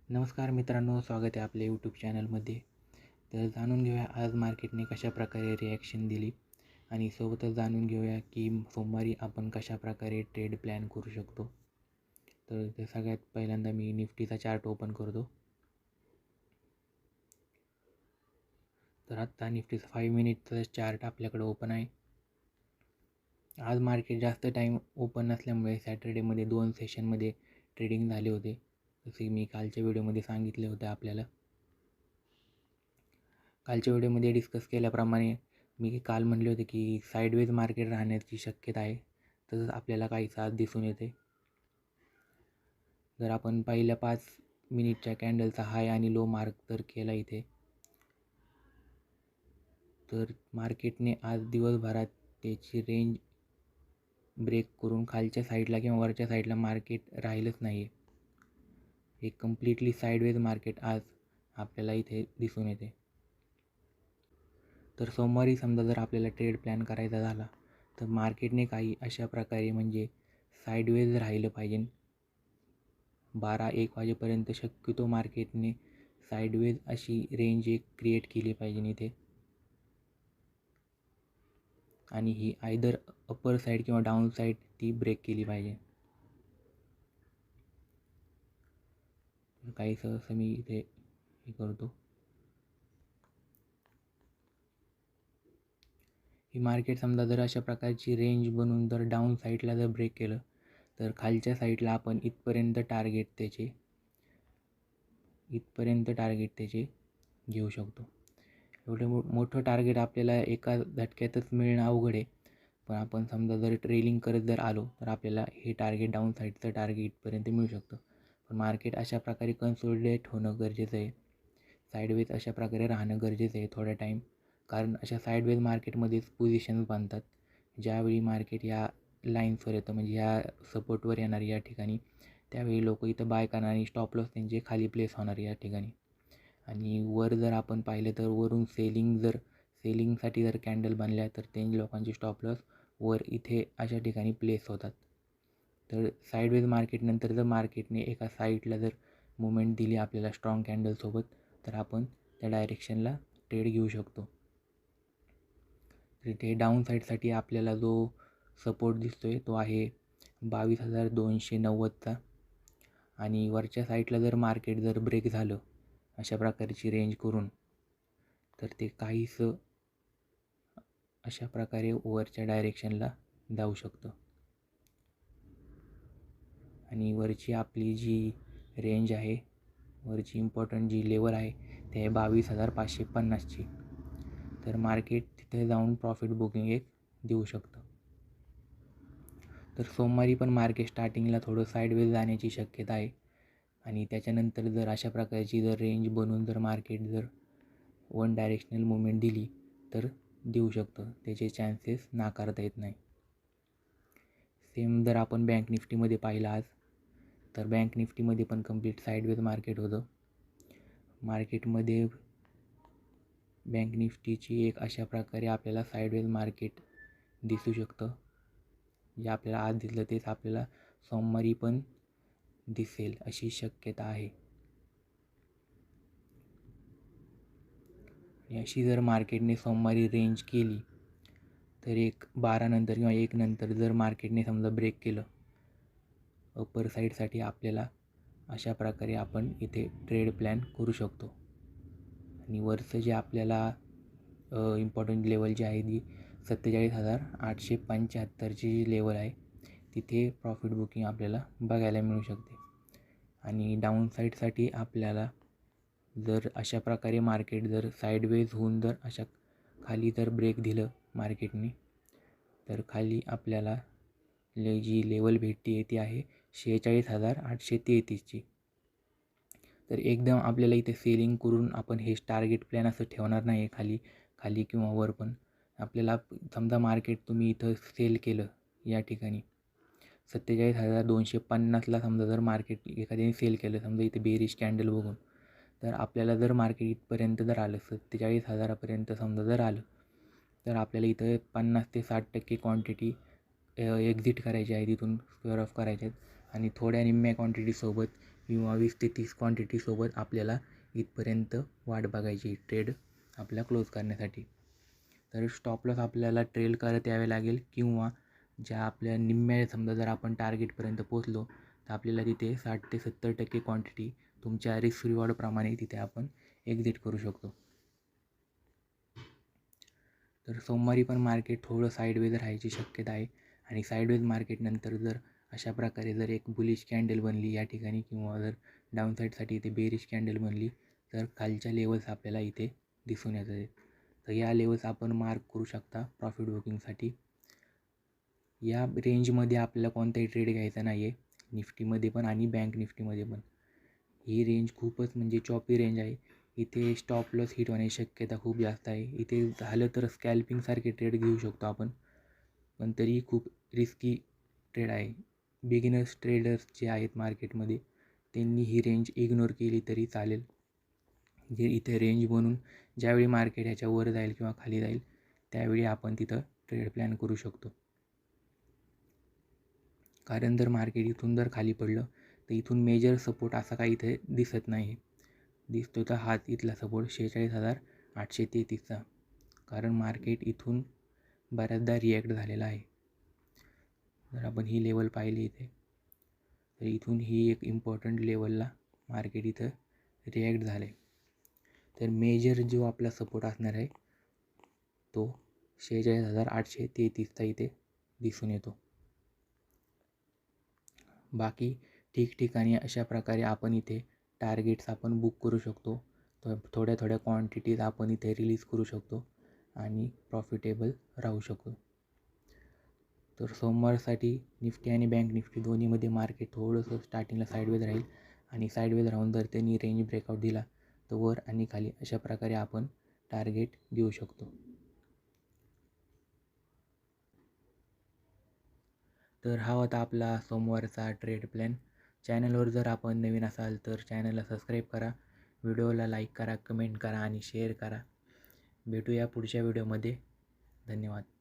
नमस्कार मित्रांनो, स्वागत आहे आपल्या यूट्यूब चॅनलमध्ये. तर जाणून घेऊया आज मार्केटने कशाप्रकारे रिॲक्शन दिली आणि सोबतच जाणून घेऊया की सोमवारी आपण कशाप्रकारे ट्रेड प्लॅन करू शकतो. तर सगळ्यात पहिल्यांदा मी निफ्टीचा चार्ट ओपन करतो. तर आत्ता निफ्टीचा 5 मिनिटचा चार्ट आपल्याकडे ओपन आहे. आज मार्केट जास्त टाईम ओपन नसल्यामुळे सॅटर्डेमध्ये 2 सेशनमध्ये ट्रेडिंग झाले होते, जसे मी कालच्या व्हिडिओमध्ये सांगितले होते आपल्याला. कालच्या व्हिडिओमध्ये डिस्कस केल्याप्रमाणे मी काल म्हटले होते की साईडवेज मार्केट राहण्याची शक्यता आहे. तसंच आपल्याला काहीच आज दिसून येते. जर आपण पहिल्या 5 मिनिटच्या कॅन्डलचा हाय आणि लो मार्क जर केला इथे, तर मार्केटने आज दिवसभरात त्याची रेंज ब्रेक करून खालच्या साईडला किंवा वरच्या साईडला मार्केट राहिलंच नाही आहे. एक कम्प्लिटली साईडवेज मार्केट आज आपल्याला इथे दिसून येते. तर सोमवारी समजा जर आपल्याला ट्रेड प्लॅन करायचा झाला तर मार्केटने काही अशा प्रकारे म्हणजे साईडवेज राहिलं पाहिजे. 12-1 वाजेपर्यंत शक्यतो मार्केटने साईडवेज अशी रेंज एक क्रिएट केली पाहिजे इथे, आणि ही आयदर अपर साईड किंवा डाऊन साईड ती ब्रेक केली पाहिजे. काहीसं असं मी इथे हे करतो. ही मार्केट समजा जर अशा प्रकारची रेंज बनवून जर डाऊन साईडला जर ब्रेक केलं तर खालच्या साईडला आपण इथपर्यंत टार्गेट त्याचे घेऊ शकतो. एवढं मोठं टार्गेट आपल्याला एका झटक्यातच मिळणं अवघड आहे, पण आपण समजा जर ट्रेलिंग करत जर आलो तर आपल्याला हे टार्गेट डाऊन साईडचं टार्गेट इथपर्यंत मिळू शकतं. पण मार्केट अशा प्रकारे कन्सोलिडेट होणं गरजेचं आहे. साईडवेज अशा प्रकारे राहणं गरजेचं आहे थोडा टाईम, कारण अशा साईडवेज मार्केटमध्येच पोझिशन्स बांधतात. ज्यावेळी मार्केट या लाईन्सवर येतं म्हणजे ह्या सपोर्टवर येणार या ठिकाणी, त्यावेळी लोक इथं बाय करणार आणि स्टॉप लॉस त्यांचे खाली प्लेस होणार या ठिकाणी. आणि वर जर आपण पाहिलं तर वरून सेलिंगसाठी जर कॅन्डल बनल्या तर ते लोकांचे स्टॉप लॉस वर इथे अशा ठिकाणी प्लेस होतात. तर साईडवेज मार्केटनंतर जर मार्केटने एका साईडला जर मुवमेंट दिली आपल्याला स्ट्रॉंग कॅन्डलसोबत, तर आपण त्या डायरेक्शनला ट्रेड घेऊ शकतो. तर इथे डाऊन साईडसाठी आपल्याला जो सपोर्ट दिसतो आहे तो आहे 22,290चा. आणि वरच्या साईडला जर मार्केट जर ब्रेक झालं अशा प्रकारची रेंज करून, तर ते काहीसं अशा प्रकारे वरच्या डायरेक्शनला जाऊ शकतं. आणि वरची आपली जी रेंज आहे, वरची इम्पॉर्टंट जी लेवल आहे ते आहे 22,550ची. तर मार्केट तिथे जाऊन प्रॉफिट बुकिंग एक देऊ शकतं. तर सोमवारी पण मार्केट स्टार्टिंगला थोडं साईडवेज जाण्याची शक्यता आहे, आणि त्याच्यानंतर जर अशा प्रकारची जर रेंज बनवून जर मार्केट जर वन डायरेक्शनल मुवमेंट दिली तर देऊ शकतं. त्याचे चान्सेस नाकारता येत नाही. सेम जर आपण बँक निफ्टीमध्ये पाहिलं आज, तर बँक निफ्टीमध्ये पण कम्प्लीट साईडवेज मार्केट होतं. मार्केटमध्ये बँक निफ्टीची एक अशा प्रकारे आपल्याला साईडवेज मार्केट दिसू शकतं. जे आपल्याला आज दिसलं तेच आपल्याला सोमवारी पण दिसेल अशी शक्यता आहे. आणि अशी जर मार्केटने सोमवारी रेंज केली तर 12 नंतर किंवा 1 नंतर जर मार्केटने समजा ब्रेक केलं अपर साईडसाठी, आपल्याला अशा प्रकारे आपण इथे ट्रेड प्लॅन करू शकतो. आणि वरचं जे आपल्याला इम्पॉर्टंट लेवल जी आहे ती 47,875ची जी लेवल आहे तिथे प्रॉफिट बुकिंग आपल्याला बघायला मिळू शकते. आणि डाऊन साईडसाठी आपल्याला जर अशा प्रकारे मार्केट जर साईडवेज होऊन जर अशा खाली जर ब्रेक दिलं मार्केटने, तर खाली आपल्याला जी लेवल भेटते ती आहे 46,833ची. तर एकदम आपल्याला इथे सेलिंग करून आपण हे टार्गेट प्लॅन असं ठेवणार नाही खाली किंवा वर. पण आपल्याला समजा मार्केट तुम्ही इथं सेल केलं या ठिकाणी 47,250ला समजा जर मार्केट एखाद्याने सेल केलं समजा इथे बेरिश कॅन्डल बघून, तर आपल्याला जर मार्केट इथपर्यंत जर आलं 47,000पर्यंत समजा जर आलं, तर आपल्याला इथं 50 ते 60% क्वांटिटी एक्झिट करायची आहे, तिथून स्क्वेअर ऑफ करायचे आहेत. आणि थोड्या निम्म्या क्वांटिटीसोबत किंवा 20 ते 30 क्वांटिटीसोबत आपल्याला इथपर्यंत वाट बघायची ट्रेड आपल्या क्लोज करण्यासाठी. तर स्टॉप लॉस आपल्याला ट्रेल करत यावे लागेल किंवा ज्या आपल्या निम्म्या समजा जर आपण टार्गेटपर्यंत पोचलो तर आपल्याला तिथे 60 ते 70% क्वांटिटी तुमच्या रिस्क रिवॉर्डप्रमाणे तिथे आपण एक्झिट करू शकतो. तर सोमवारी पण मार्केट थोडं साईडवेज राहायची शक्यता आहे आणि साईडवेज मार्केटनंतर जर अशा प्रकारे जर एक बुलिश कॅन्डल बनली या ठिकाणी किंवा जर डाऊनसाईडसाठी इथे बेरिश कॅन्डल बनली तर खालच्या लेवल्स आपल्याला इथे दिसून येतात. तर या लेवल्स आपण मार्क करू शकता प्रॉफिट बुकिंगसाठी. या रेंजमध्ये आपल्याला कोणताही ट्रेड घ्यायचा नाही आहे, निफ्टीमध्ये पण आणि बँक निफ्टीमध्ये पण. ही रेंज खूपच म्हणजे चॉपी रेंज आहे. इथे स्टॉप लॉस हिट होण्याची शक्यता खूप जास्त आहे. इथे झालं तर स्कॅल्पिंगसारखे ट्रेड घेऊ शकतो आपण, पण तरीही खूप रिस्की ट्रेड आहे. बिगिनर्स ट्रेडर्स जे आहेत मार्केटमध्ये त्यांनी ही रेंज इग्नोर केली तरी चालेल. जे इथे रेंज बनून ज्यावेळी मार्केट ह्याच्या वर जाईल किंवा खाली जाईल त्यावेळी आपण तिथं ट्रेड प्लॅन करू शकतो. कारण जर मार्केट इथून जर खाली पडलं तर इथून मेजर सपोर्ट असा काही इथे दिसत नाही. दिसतो तर हाच इथला सपोर्ट 46,833चा. कारण मार्केट इथून बऱ्याचदा रिॲक्ट झालेला आहे. जर आपण ही लेवल पाहिली इथे तर इथून ही एक इम्पॉर्टंट लेवलला मार्केट इथं रिॲक्ट झालं आहे. तर मेजर जो आपला सपोर्ट असणार आहे तो 46,833चा इथे दिसून येतो. बाकी ठिकठिकाणी अशा प्रकारे आपण इथे टार्गेट्स आपण बुक करू शकतो. तर थोड्या थोड्या क्वांटिटीज आपण इथे रिलीज करू शकतो आणि प्रॉफिटेबल राहू शकतो. तर सोमवारसाठी निफ्टी आणि बँक निफ्टी दोन्हीमध्ये मार्केट थोडंसं स्टार्टिंगला साईडवेज राहील आणि साईडवेज राहून जर त्यांनी रेंज ब्रेकआउट दिला तर वर आणि खाली अशा प्रकारे आपण टार्गेट देऊ शकतो. तर हा होता आपला सोमवारचा ट्रेड प्लॅन. चॅनलवर जर आपण नवीन असाल तर चॅनलला सबस्क्राईब करा, व्हिडिओला लाईक करा, कमेंट करा आणि शेअर करा. भेटूया पुढच्या व्हिडिओमध्ये. धन्यवाद.